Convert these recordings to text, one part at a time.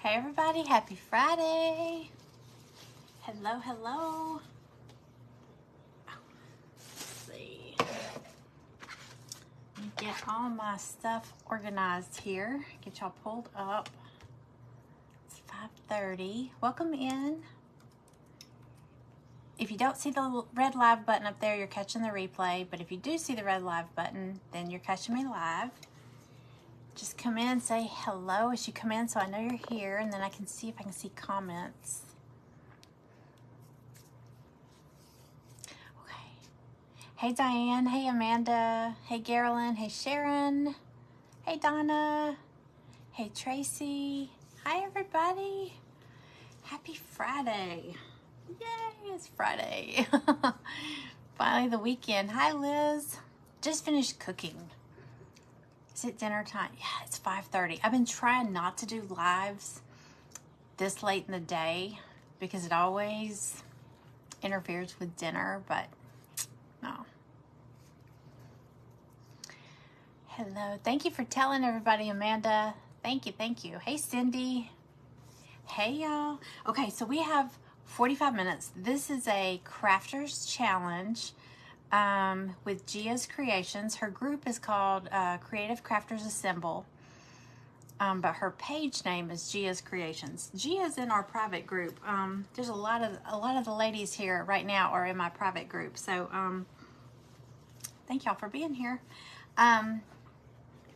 Hey everybody, happy Friday. Hello, hello. Let's see. Let me get all my stuff organized here. Get y'all pulled up. It's 5:30. Welcome in. If you don't see the little red live button up there, you're catching the replay. But if you do see the red live button, then you're catching me live. Just come in, say hello as you come in so I know you're here, and then I can see if I can see comments. Okay. Hey Diane, hey Amanda, hey Carolyn, hey Sharon, hey Donna, hey Tracy. Hi everybody. Happy Friday. Yay, it's Friday. Finally the weekend. Hi Liz. Just finished cooking. Is it dinner time? Yeah, it's 5:30. I've been trying not to do lives this late in the day because it always interferes with dinner, but no. Hello. Thank you for telling everybody, Amanda. Thank you, thank you. Hey, Cindy. Hey, y'all. Okay, so we have 45 minutes. This is a crafters challenge with Gia's Creations. Her group is called Creative Crafters Assemble, but her page name is Gia's Creations. Gia's in our private group. There's a lot of the ladies here right now are in my private group. So thank y'all for being here.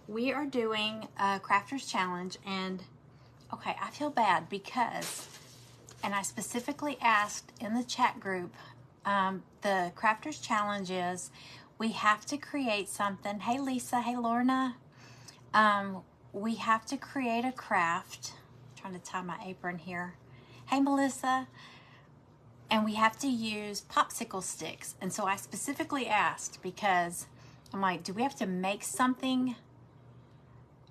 We are doing a crafters challenge, and okay, I feel bad because, and I specifically asked in the chat group. The crafters challenge is we have to create something. Hey Lisa, hey Lorna. We have to create a craft. I'm trying to tie my apron here. Hey Melissa. And we have to use popsicle sticks. And so I specifically asked because I'm like, do we have to make something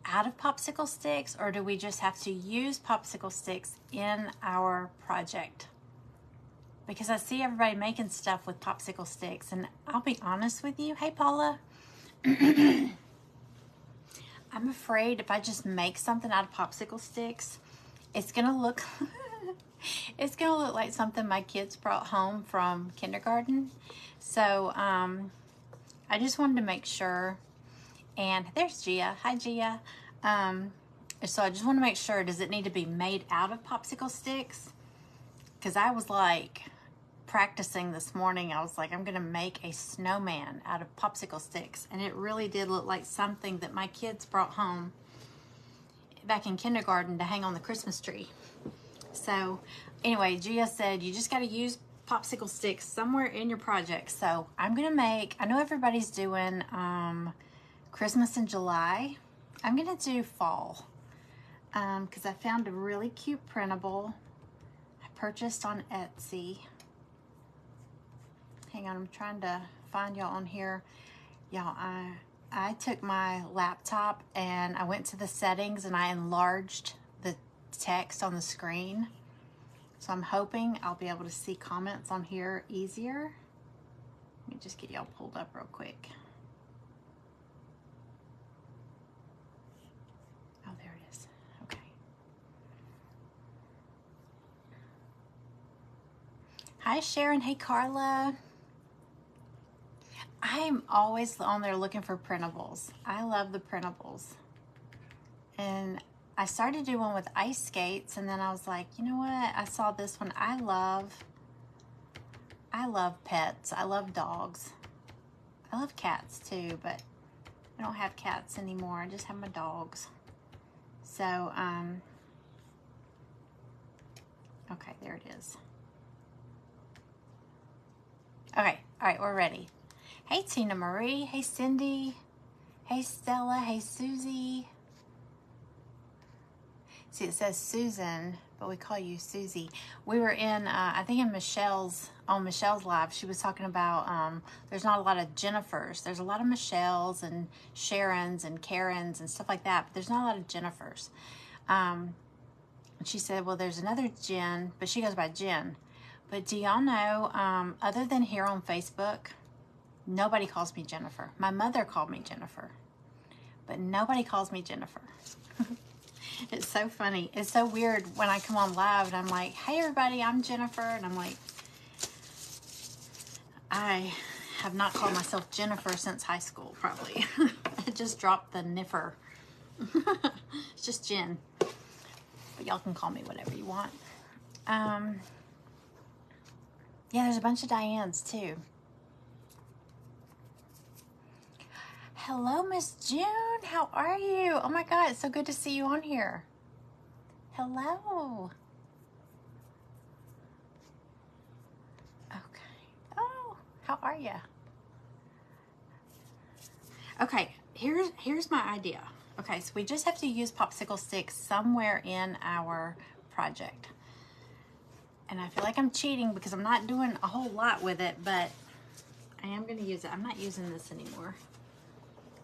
out of popsicle sticks, or do we just have to use popsicle sticks in our project? Because I see everybody making stuff with popsicle sticks, and I'll be honest with you. Hey, Paula. I'm afraid if I just make something out of popsicle sticks, it's gonna look it's gonna look like something my kids brought home from kindergarten. So I just wanted to make sure. And there's Gia. Hi, Gia. So I just want to make sure, does it need to be made out of popsicle sticks? Because I was like practicing this morning. I was like, I'm going to make a snowman out of popsicle sticks. And it really did look like something that my kids brought home back in kindergarten to hang on the Christmas tree. So anyway, Gia said, you just got to use popsicle sticks somewhere in your project. So I'm going to make, I know everybody's doing Christmas in July. I'm going to do fall because I found a really cute printable I purchased on Etsy. Hang on, I'm trying to find y'all on here. Y'all, I took my laptop and I went to the settings and I enlarged the text on the screen. So I'm hoping I'll be able to see comments on here easier. Let me just get y'all pulled up real quick. Oh, there it is. Okay. Hi, Sharon. Hey, Carla. I'm always on there looking for printables. I love the printables. And I started doing one with ice skates, and then I was like, you know what? I saw this one. I love pets. I love dogs. I love cats too, but I don't have cats anymore. I just have my dogs. So, okay, there it is. Okay, all right, we're ready. Hey, Tina Marie. Hey, Cindy. Hey, Stella. Hey, Susie. See, it says Susan, but we call you Susie. We were in, I think on Michelle's live, she was talking about there's not a lot of Jennifers. There's a lot of Michelles and Sharons and Karens and stuff like that, but there's not a lot of Jennifers. And she said, well, there's another Jen, but she goes by Jen. But do y'all know, other than here on Facebook, nobody calls me Jennifer. My mother called me Jennifer, but nobody calls me Jennifer. It's so funny. It's so weird when I come on live and I'm like, hey everybody, I'm Jennifer. And I'm like, I have not called myself Jennifer since high school, probably. I just dropped the niffer. It's just Jen. But y'all can call me whatever you want. Yeah, there's a bunch of Dianes too. Hello, Miss June. How are you? Oh my God, it's so good to see you on here. Hello. Okay. Oh, how are you? Okay, here's my idea. Okay, so we just have to use popsicle sticks somewhere in our project. And I feel like I'm cheating because I'm not doing a whole lot with it, but I am going to use it. I'm not using this anymore.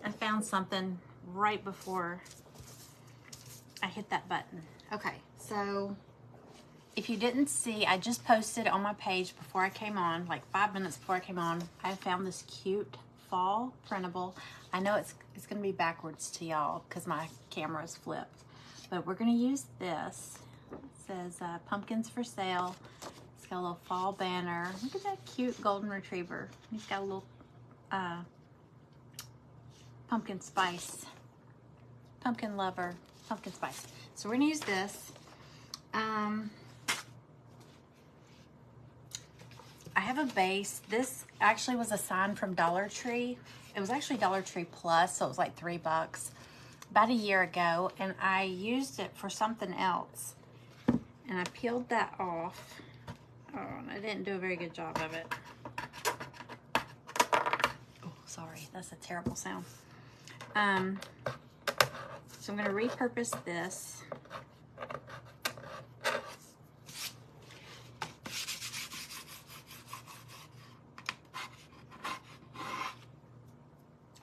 I found something right before I hit that button. Okay, so if you didn't see, I just posted on my page before I came on, like 5 minutes before I came on, I found this cute fall printable. I know it's going to be backwards to y'all because my camera is flipped, but we're going to use this. It says pumpkins for sale. It's got a little fall banner. Look at that cute golden retriever. He's got a little pumpkin spice, pumpkin lover, pumpkin spice. So we're gonna use this. I have a base. This actually was a sign from Dollar Tree. It was actually Dollar Tree Plus, so it was like $3 about a year ago, and I used it for something else. And I peeled that off. Oh, and I didn't do a very good job of it. Oh, sorry, that's a terrible sound. So I'm going to repurpose this.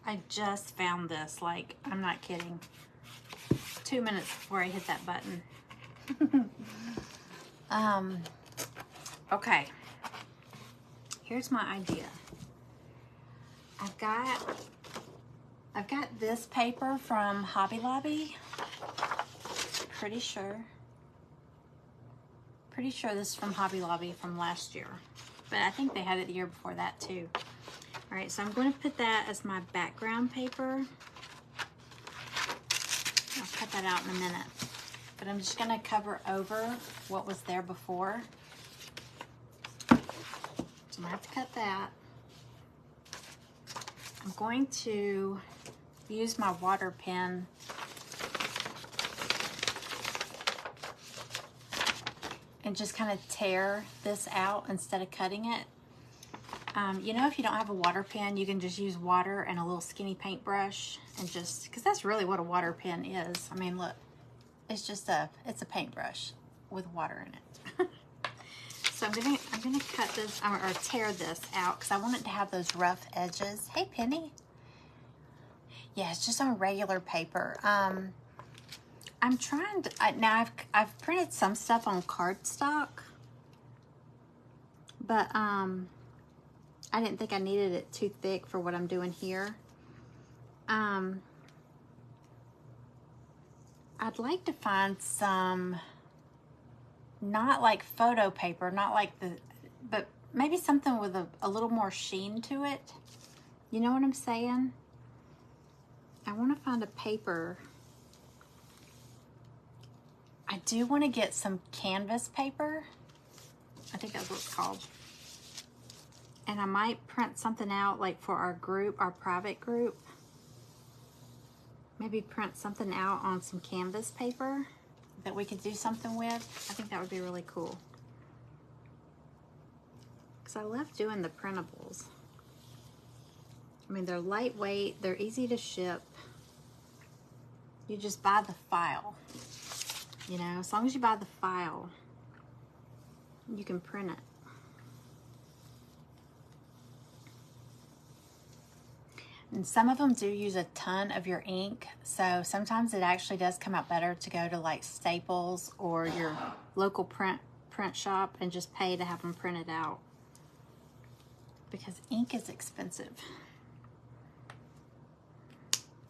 I just found this, like, I'm not kidding, 2 minutes before I hit that button. Okay, here's my idea. I've got this paper from Hobby Lobby. Pretty sure this is from Hobby Lobby from last year, but I think they had it the year before that too. All right, so I'm going to put that as my background paper. I'll cut that out in a minute, but I'm just going to cover over what was there before. So I'm going to have to cut that. I'm going to use my water pen and just kind of tear this out instead of cutting it. You know, if you don't have a water pen, you can just use water and a little skinny paintbrush and just, because that's really what a water pen is. I mean, look, it's just it's a paintbrush with water in it. So I'm gonna cut this or tear this out because I want it to have those rough edges. Hey, Penny. Yeah, it's just on regular paper. I'm trying to, now I've printed some stuff on cardstock, but I didn't think I needed it too thick for what I'm doing here. I'd like to find some, not like photo paper, not like but maybe something with a little more sheen to it. You know what I'm saying? I want to find a paper. I do want to get some canvas paper. I think that's what it's called. And I might print something out like for our group, our private group. Maybe print something out on some canvas paper that we could do something with. I think that would be really cool. Because I love doing the printables. I mean, they're lightweight, they're easy to ship. You just buy the file. You know, as long as you buy the file, you can print it. And some of them do use a ton of your ink, so sometimes it actually does come out better to go to like Staples or your local print shop and just pay to have them printed out, because ink is expensive.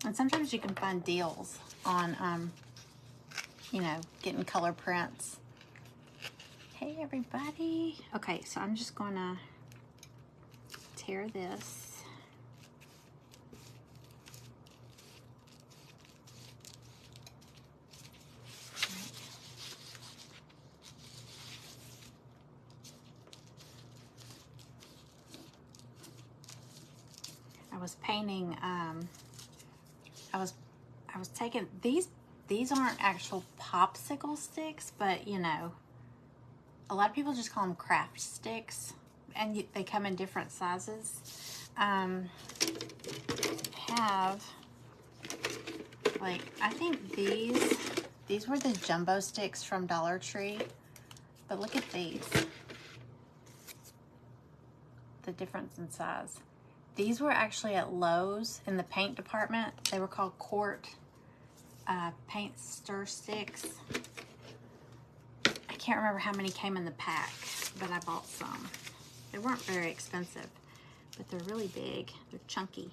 And sometimes you can find deals on you know, getting color prints. Hey everybody. Okay, so I'm just gonna tear this. I was painting, I was taking, these aren't actual popsicle sticks, but you know, a lot of people just call them craft sticks, and they come in different sizes. Have, like, I think these were the jumbo sticks from Dollar Tree, but look at these, the difference in size. These were actually at Lowe's in the paint department. They were called quart paint stir sticks. I can't remember how many came in the pack, but I bought some. They weren't very expensive, but they're really big. They're chunky.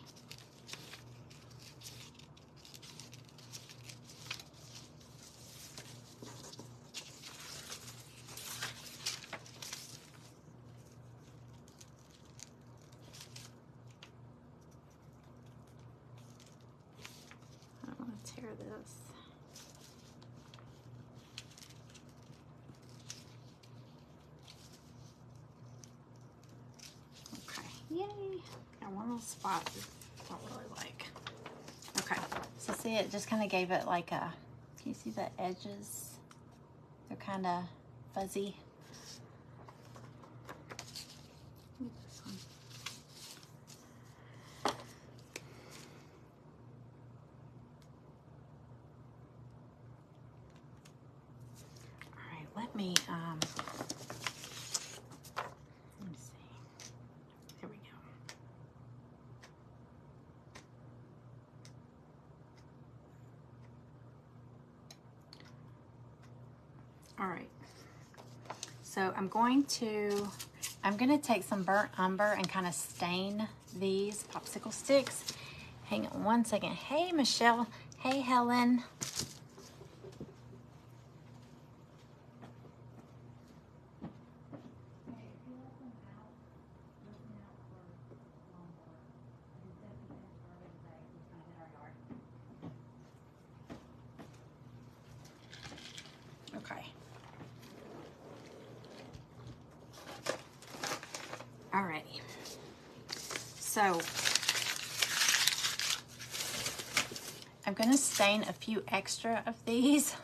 I don't want to tear this. Yay! Got one little spot that I don't really like. Okay, so see, it just kind of gave it like a, can you see the edges? They're kind of fuzzy. This one. All right, let me see. Here we go. All right, so I'm going to take some burnt umber and kind of stain these popsicle sticks. Hang on one second. Hey, Michelle. Hey, Helen. Okay. All right. So I'm going to stain a few extra of these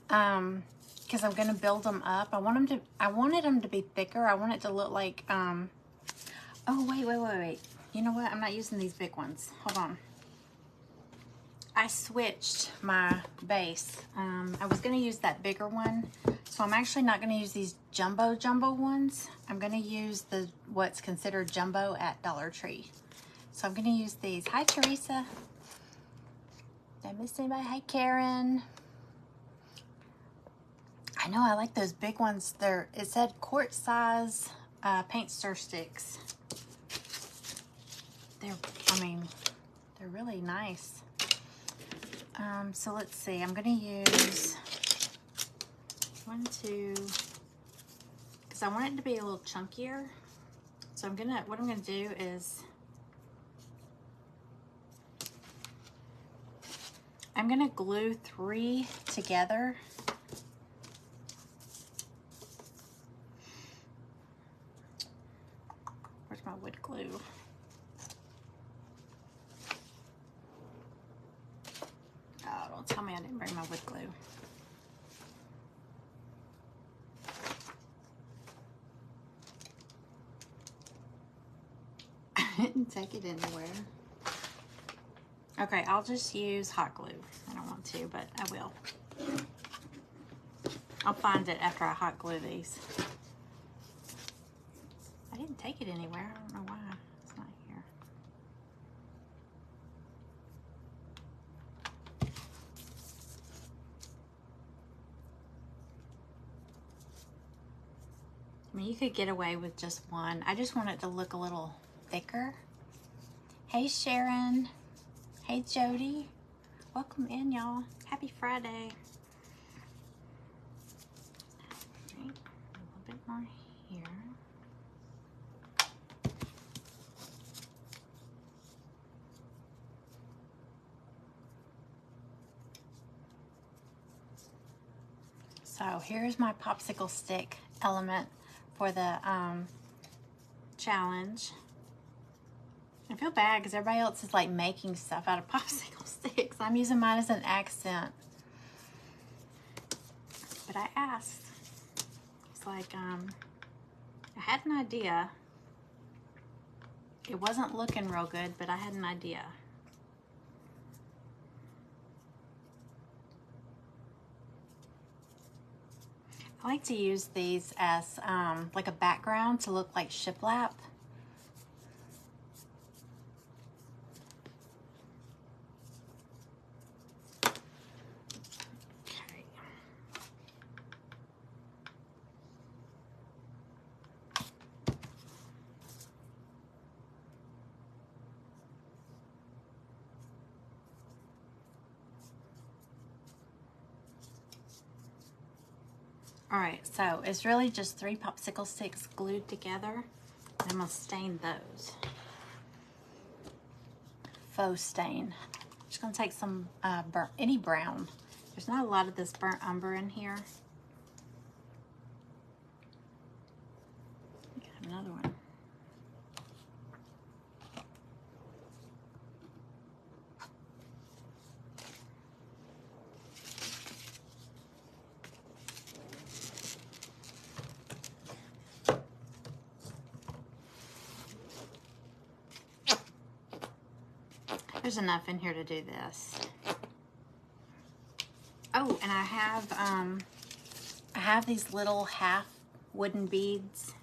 because I'm going to build them up. I wanted them to be thicker. I want it to look like, oh, wait. You know what? I'm not using these big ones. Hold on. I switched my base. I was going to use that bigger one. So I'm actually not going to use these jumbo ones. I'm going to use what's considered jumbo at Dollar Tree. So I'm going to use these. Hi, Teresa. Did I miss anybody? Hi, Karen. I know, I like those big ones. It said quart size paint stir sticks. They're really nice. So let's see. I'm going to use 1, 2, because I want it to be a little chunkier. So what I'm gonna do is I'm gonna glue 3 together. Where's my wood glue? Oh, don't tell me I didn't bring my wood glue. I didn't take it anywhere. Okay, I'll just use hot glue. I don't want to, but I will. I'll find it after I hot glue these. I didn't take it anywhere. I don't know why it's not here. I mean, you could get away with just one. I just want it to look a little thicker. Hey, Sharon. Hey, Jody. Welcome in, y'all. Happy Friday. bit more here. So here's my popsicle stick element for the challenge. I feel bad because everybody else is like making stuff out of popsicle sticks. I'm using mine as an accent. But I asked. It's like, I had an idea. It wasn't looking real good, but I had an idea. I like to use these as like a background to look like shiplap. Okay. All right, so it's really just 3 popsicle sticks glued together. I'm gonna stain those. Faux stain. Just gonna take some any brown. There's not a lot of this burnt umber in here. I have another one. There's enough in here to do this. Oh, and I have these little half wooden beads.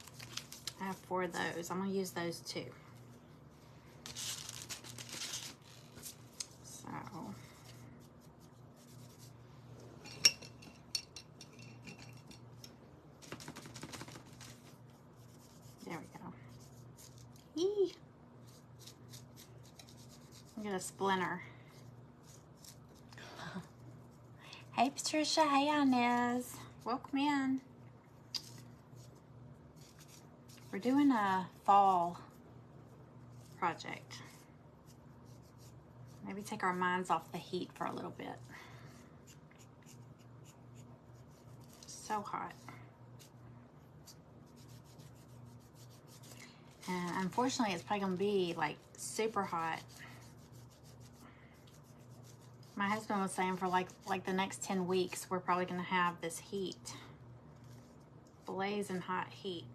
I have 4 of those. I'm gonna use those too. So there we go. Yee! I got a splinter. Hey Patricia, hey Inez. Welcome in. We're doing a fall project. Maybe take our minds off the heat for a little bit. So hot. And unfortunately, it's probably gonna be like super hot. My husband was saying for like the next 10 weeks, we're probably gonna have this heat. Blazing hot heat.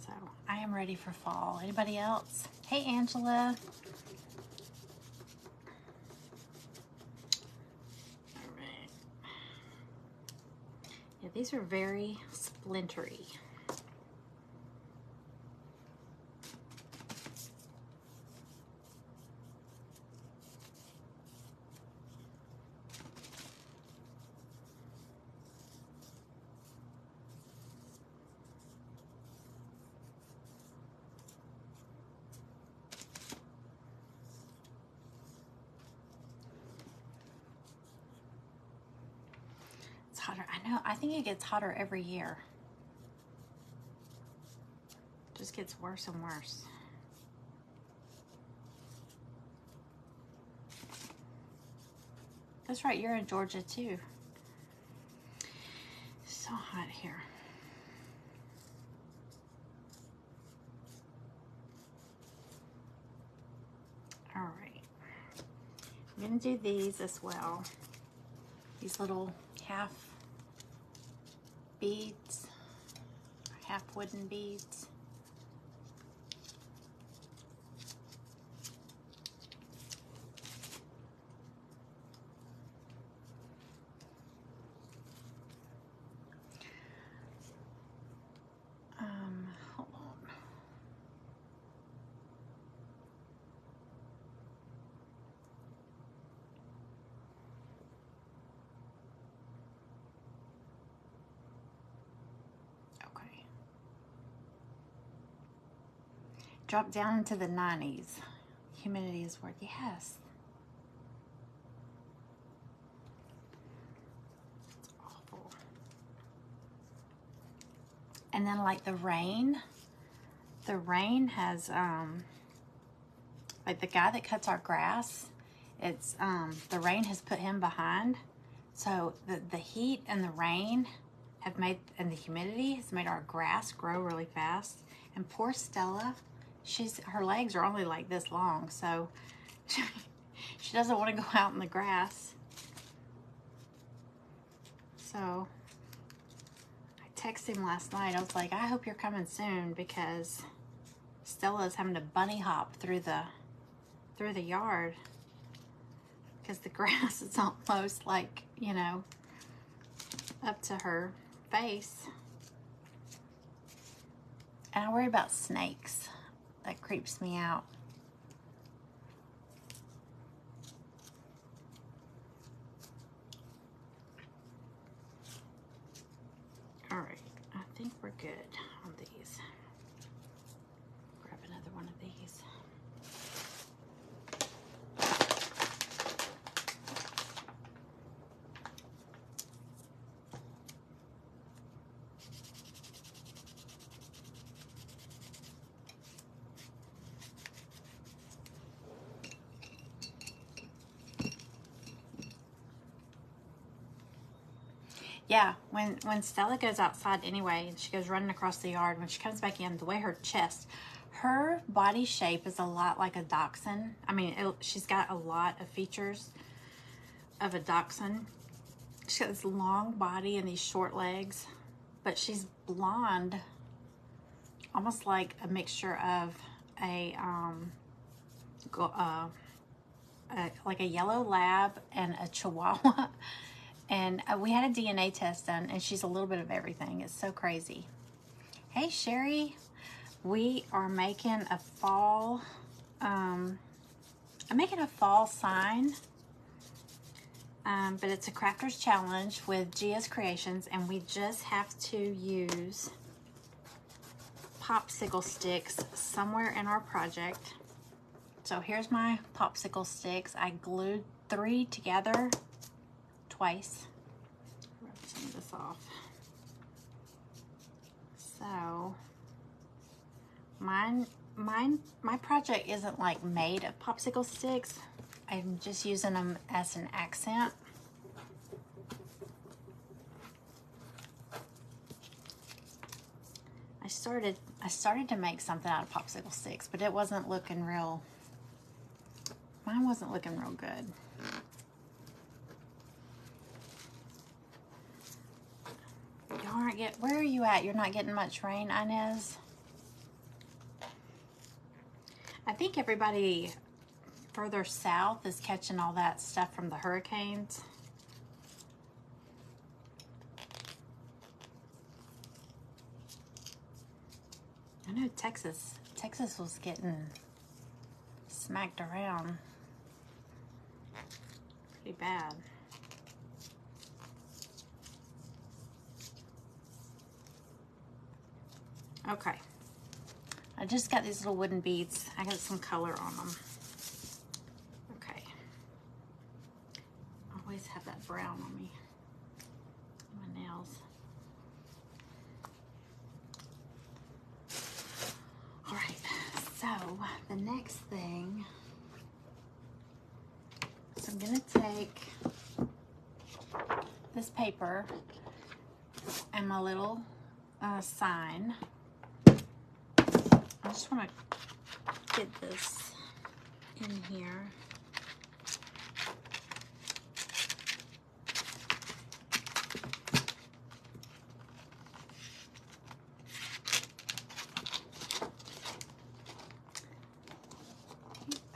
So I am ready for fall. Anybody else? Hey Angela. All right. Yeah, these are very splintery. Hotter. I know, I think it gets hotter every year. It just gets worse and worse. That's right, you're in Georgia too. It's so hot here. All right, I'm gonna do these as well. These little half beads, half wooden beads. Hold on. Okay. Drop down into the 90s. humidity is worth. Yes. It's awful. And then like the rain has, like the guy that cuts our grass, it's, the rain has put him behind. So the heat and the rain have made, and the humidity has made our grass grow really fast. And poor Stella, her legs are only like this long, so she doesn't want to go out in the grass. So I texted him last night. I was like, I hope you're coming soon, because Stella's having to bunny hop through the yard, because the grass is almost like, you know, up to her face. And I worry about snakes. That creeps me out. All right, I think we're good on these. Grab another one of these. Yeah, when Stella goes outside anyway, and she goes running across the yard, when she comes back in, the way her body shape is a lot like a dachshund. I mean, she's got a lot of features of a dachshund. She's got this long body and these short legs, but she's blonde, almost like a mixture of like a yellow lab and a chihuahua. And we had a DNA test done, and she's a little bit of everything. It's so crazy. Hey, Sherry. We are making a fall, I'm making a fall sign, but it's a crafter's challenge with Gia's Creations, and we just have to use popsicle sticks somewhere in our project. So here's my popsicle sticks. I glued 3 together twice. Rub some of this off. So my project isn't like made of popsicle sticks. I'm just using them as an accent. I started to make something out of popsicle sticks, but it wasn't looking real. Mine wasn't looking real good. Where are you at? You're not getting much rain, Inez? I think everybody further south is catching all that stuff from the hurricanes. I know Texas was getting smacked around pretty bad. Okay, I just got these little wooden beads. I got some color on them. Okay, I always have that brown on me, my nails. All right, so the next thing, so I'm gonna take this paper and my little sign. I just want to get this in here.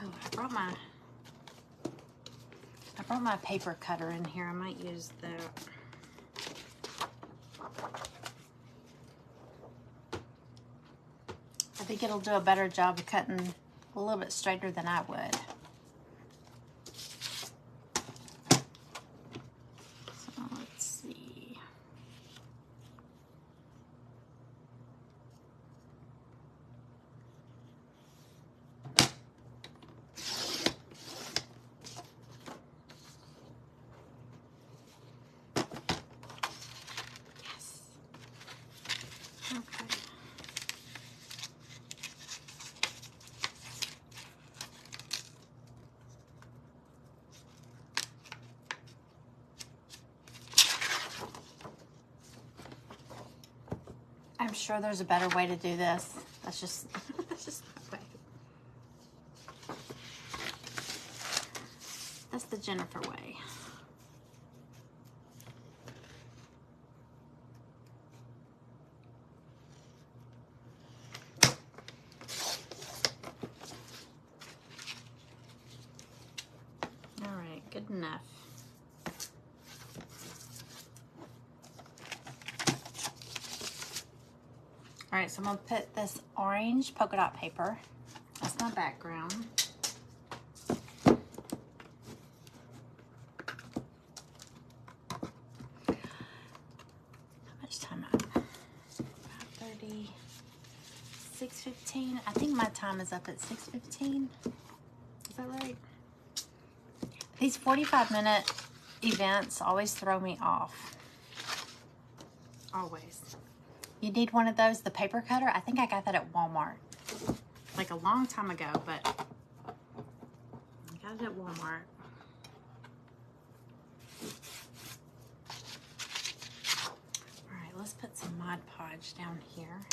Oh, I brought my paper cutter in here. I might use that. I think it'll do a better job of cutting a little bit straighter than I would. So let's see. Okay. I'm sure there's a better way to do this. That's just that's just my way. That's the Jennifer way. All right, good enough. All right, so I'm gonna put this orange polka dot paper. That's my background. How much time am I? 5:30, 6:15. I think my time is up at 6:15. Is that right? These 45-minute events always throw me off. Always. You need one of those, the paper cutter. I think I got that at Walmart. Like a long time ago, but I got it at Walmart. All right, let's put some Mod Podge down here.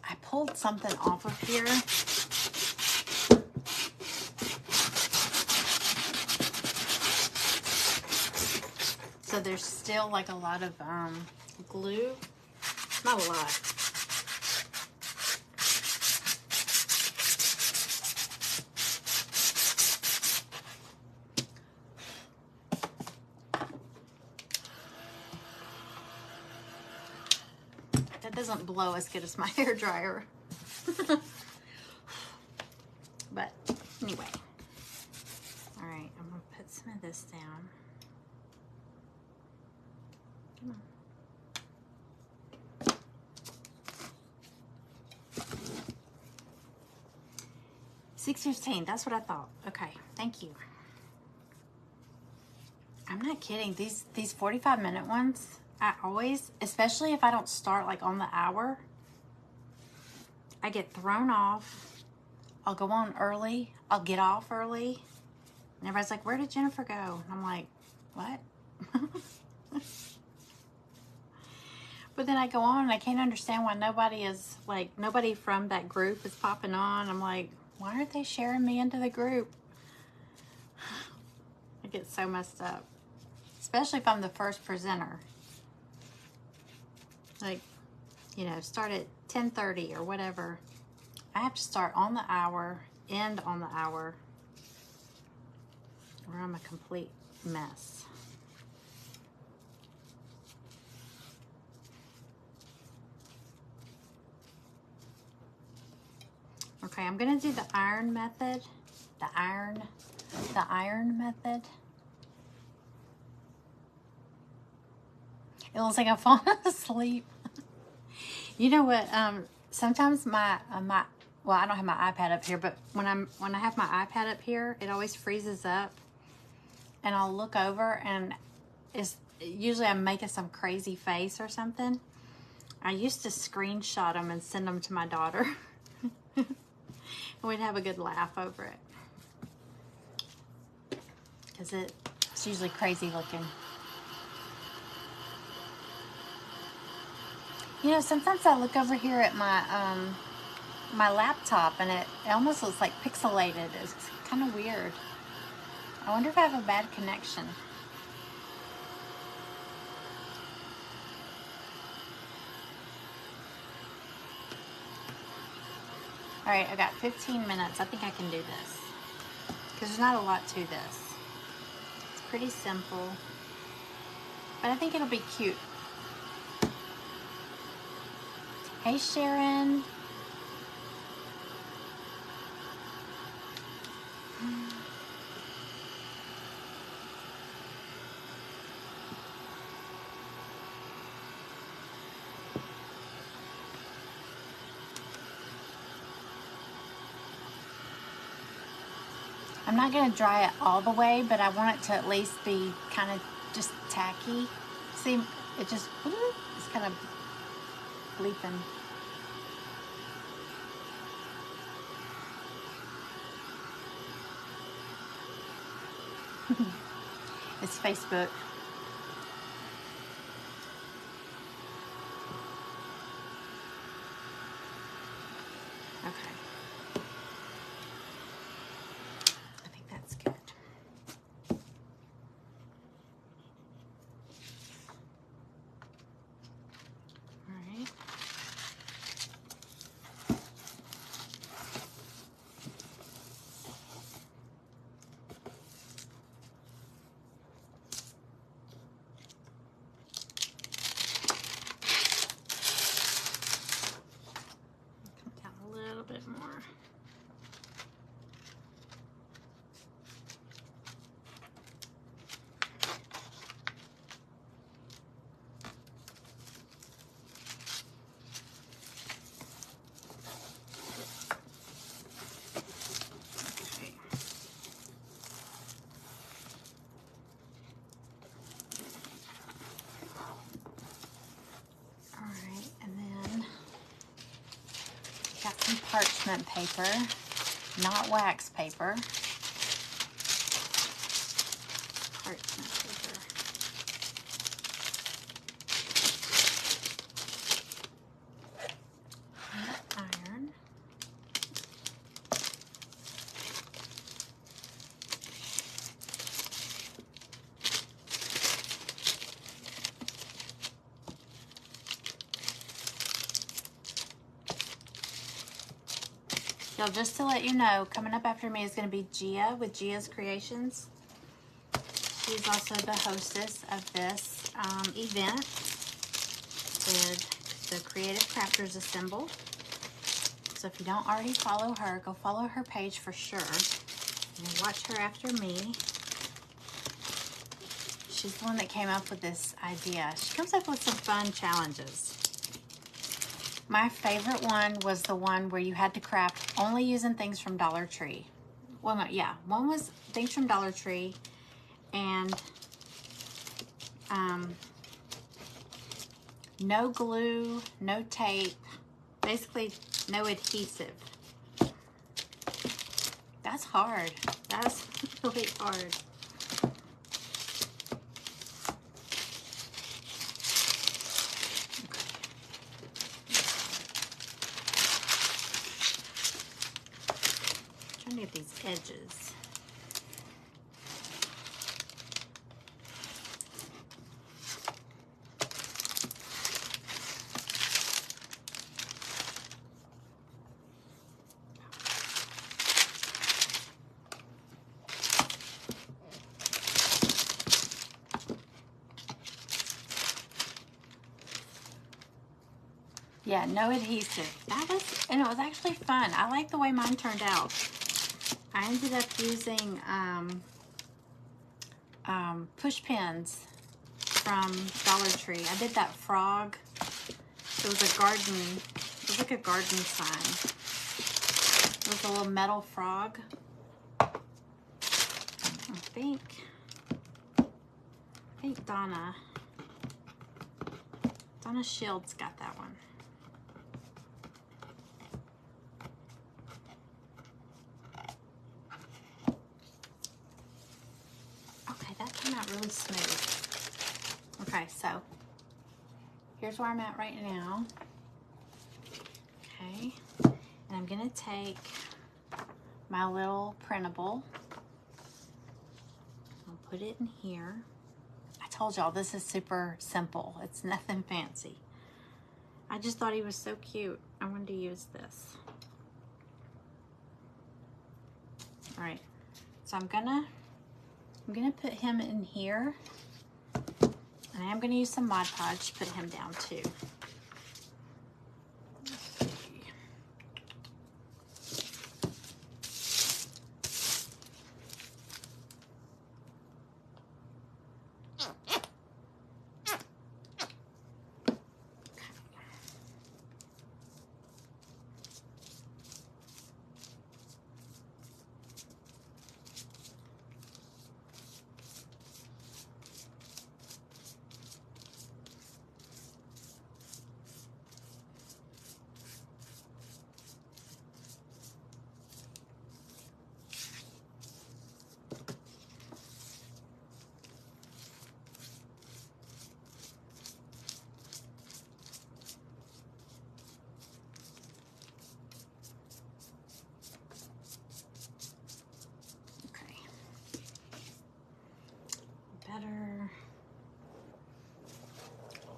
I pulled something off of here. So there's still like a lot of glue. Not a lot. That doesn't blow as good as my hair dryer. But anyway. All right, I'm gonna put some of this down. Come on. 6:15, that's what I thought. Okay, thank you. I'm not kidding. These 45-minute ones, I always, especially if I don't start like on the hour, I get thrown off. I'll go on early. I'll get off early. And everybody's like, where did Jennifer go? And I'm like, what? But then I go on and I can't understand why nobody from that group is popping on. I'm like, why aren't they sharing me into the group? I get so messed up. Especially if I'm the first presenter. Like, you know, start at 10:30 or whatever. I have to start on the hour, end on the hour, or I'm a complete mess. Okay, I'm gonna do the iron method. The iron method. It looks like I'm falling asleep. You know what? Sometimes well, I don't have my iPad up here, but when I have my iPad up here, it always freezes up, and I'll look over, and usually I'm making some crazy face or something. I used to screenshot them and send them to my daughter. And we'd have a good laugh over it. Because it's usually crazy looking. You know, sometimes I look over here at my my laptop and it almost looks like pixelated. It's kind of weird. I wonder if I have a bad connection. All right, I got 15 minutes. I think I can do this. Because there's not a lot to this. It's pretty simple. But I think it'll be cute. Hey, Sharon. I'm not going to dry it all the way, but I want it to at least be kind of just tacky. See, it just, it's kind of leaping. It's Facebook. Okay. I think that's good. All right. Come down a little bit more. Got some parchment paper, not wax paper. Parchment paper. And iron. So just to let you know, coming up after me is going to be Gia with Gia's Creations. She's also the hostess of this event with the Creative Crafters Assemble. So if you don't already follow her, go follow her page for sure. And watch her after me. She's the one that came up with this idea. She comes up with some fun challenges. My favorite one was the one where you had to craft only using things from Dollar Tree. Well, no, yeah, one was things from Dollar Tree and no glue, no tape, basically no adhesive. That's hard. That's really hard. Trying to get these edges. Yeah, no adhesive. And it was actually fun. I like the way mine turned out. I ended up using push pins from Dollar Tree. I did that frog. It was a garden. It was like a garden sign. It was a little metal frog. I think Donna Shields got that one. Okay, that came out really smooth. Okay, so here's where I'm at right now. Okay, and I'm gonna take my little printable. I'll put it in here. I told y'all this is super simple. It's nothing fancy. I just thought he was so cute. I wanted to use this. All right, so I'm gonna put him in here, and I'm gonna use some Mod Podge to put him down too.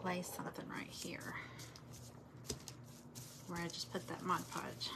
lay something right here where I just put that Mod Podge.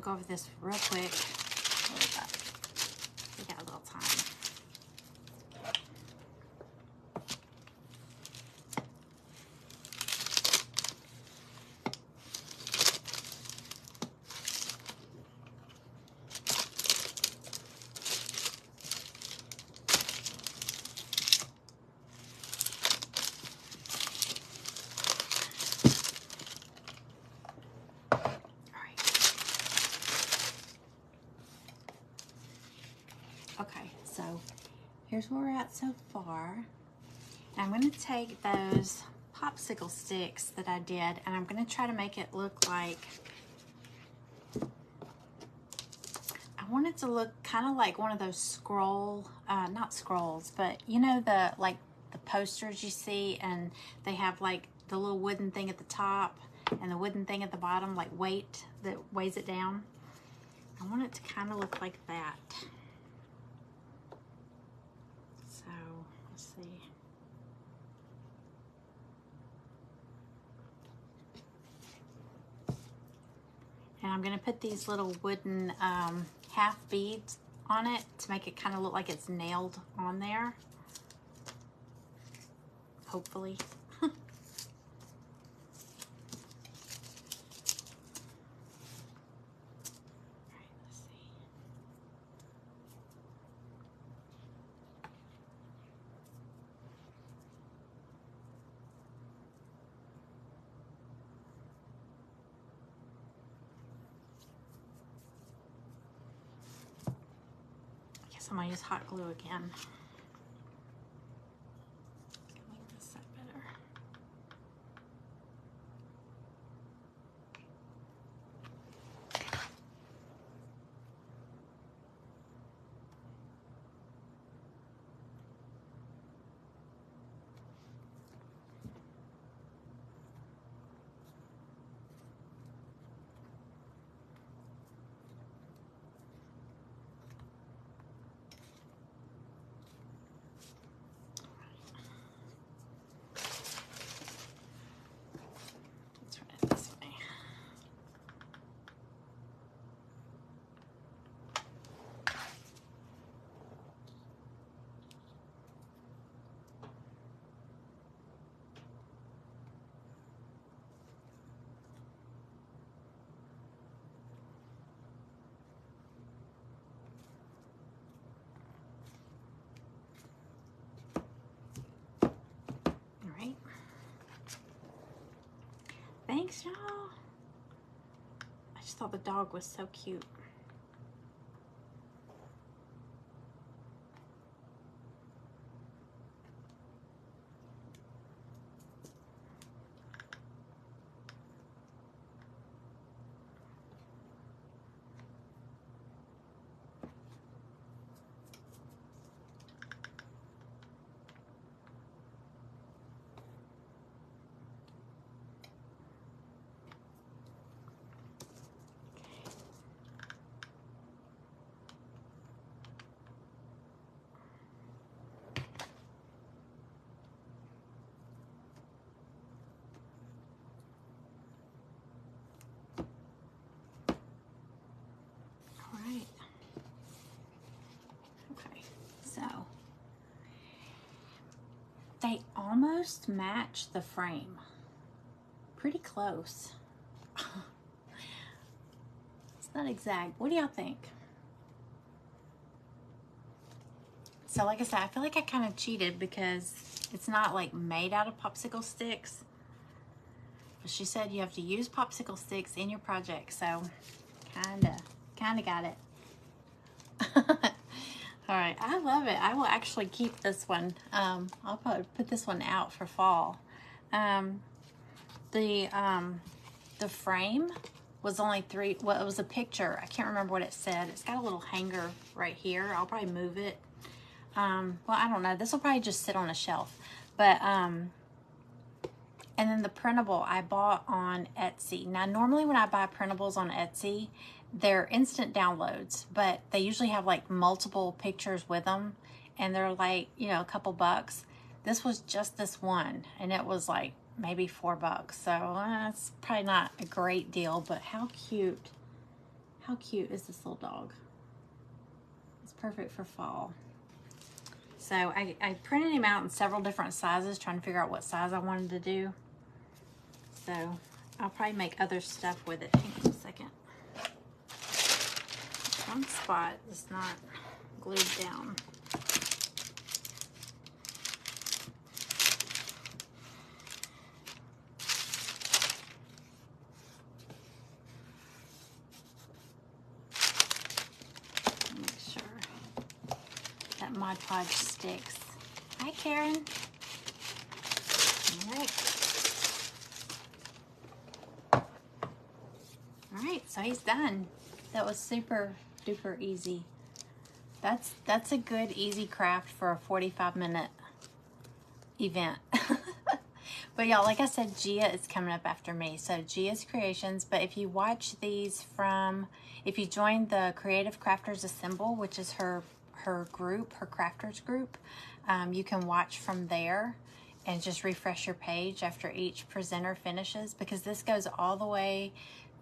Go over this real quick. We got a little time. Okay, so here's where we're at so far. I'm going to take those popsicle sticks that I did, and I'm going to try to make it look like, I want it to look kind of like one of those scroll, not scrolls, but you know the posters you see, and they have like the little wooden thing at the top and the wooden thing at the bottom, like weight that weighs it down. I want it to kind of look like that. So, let's see. And I'm going to put these little wooden half beads on it to make it kind of look like it's nailed on there. Hopefully. I'm gonna use hot glue again. Make this set better. Thanks, y'all. I just thought the dog was so cute. they almost match the frame. Pretty close. It's not exact. What do y'all think? So like I said, I feel like I kind of cheated because it's not like made out of popsicle sticks. But she said you have to use popsicle sticks in your project, so kinda got it. All right, I love it. I will actually keep this one. I'll probably put this one out for fall. The frame was only $3. Well, it was a picture. I can't remember what it said. It's got a little hanger right here. I'll probably move it. Well, I don't know. This will probably just sit on a shelf. But and then the printable I bought on Etsy. Now, normally when I buy printables on Etsy, they're instant downloads, but they usually have like multiple pictures with them, and they're like, you know, a couple bucks. This was just this one, and it was like maybe $4. So it's probably not a great deal, but how cute. How cute is this little dog? It's perfect for fall. So I printed him out in several different sizes, trying to figure out what size I wanted to do. So I'll probably make other stuff with it. Hang on a second. One spot is not glued down. Make sure that Mod Podge sticks. Hi, Karen. All right. All right, so he's done. That was super duper easy. That's a good easy craft for a 45-minute event. But y'all, like I said, Gia is coming up after me. So Gia's Creations, but if you watch these from, if you join the Creative Crafters Assemble, which is her group, her crafters group, you can watch from there and just refresh your page after each presenter finishes, because this goes all the way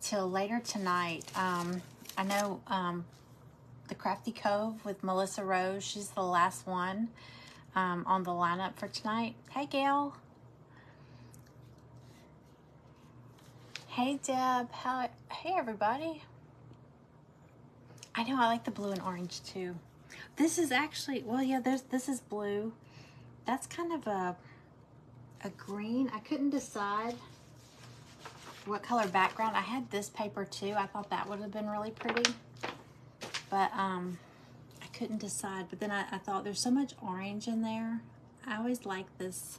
till later tonight. I know the Crafty Cove with Melissa Rose, she's the last one on the lineup for tonight. Hey, Gail. Hey, Deb. Hey, everybody. I know, I like the blue and orange too. This is actually, well, yeah, this is blue. That's kind of a green. I couldn't decide what color background. I had this paper too. I thought that would have been really pretty, but I couldn't decide. But then I thought there's so much orange in there. I always like this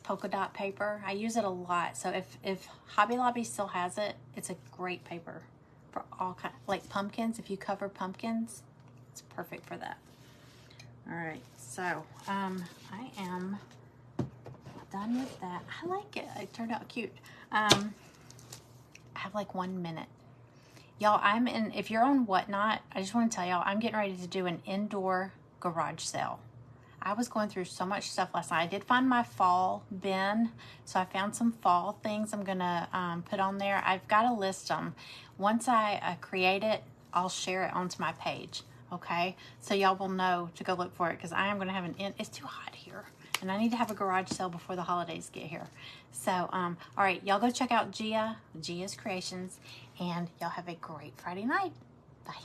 polka dot paper. I use it a lot. So if Hobby Lobby still has it, it's a great paper for all kind, like pumpkins. If you cover pumpkins, it's perfect for that. All right, so I am done with that. I like it. It turned out cute. I have like 1 minute. Y'all, if you're on Whatnot, I just want to tell y'all, I'm getting ready to do an indoor garage sale. I was going through so much stuff last night. I did find my fall bin, so I found some fall things I'm gonna put on there. I've got to list them. Once I create it, I'll share it onto my page, okay? So y'all will know to go look for it, because I am gonna have it's too hot here, and I need to have a garage sale before the holidays get here. So, all right, y'all go check out Gia's Creations, and y'all have a great Friday night. Bye.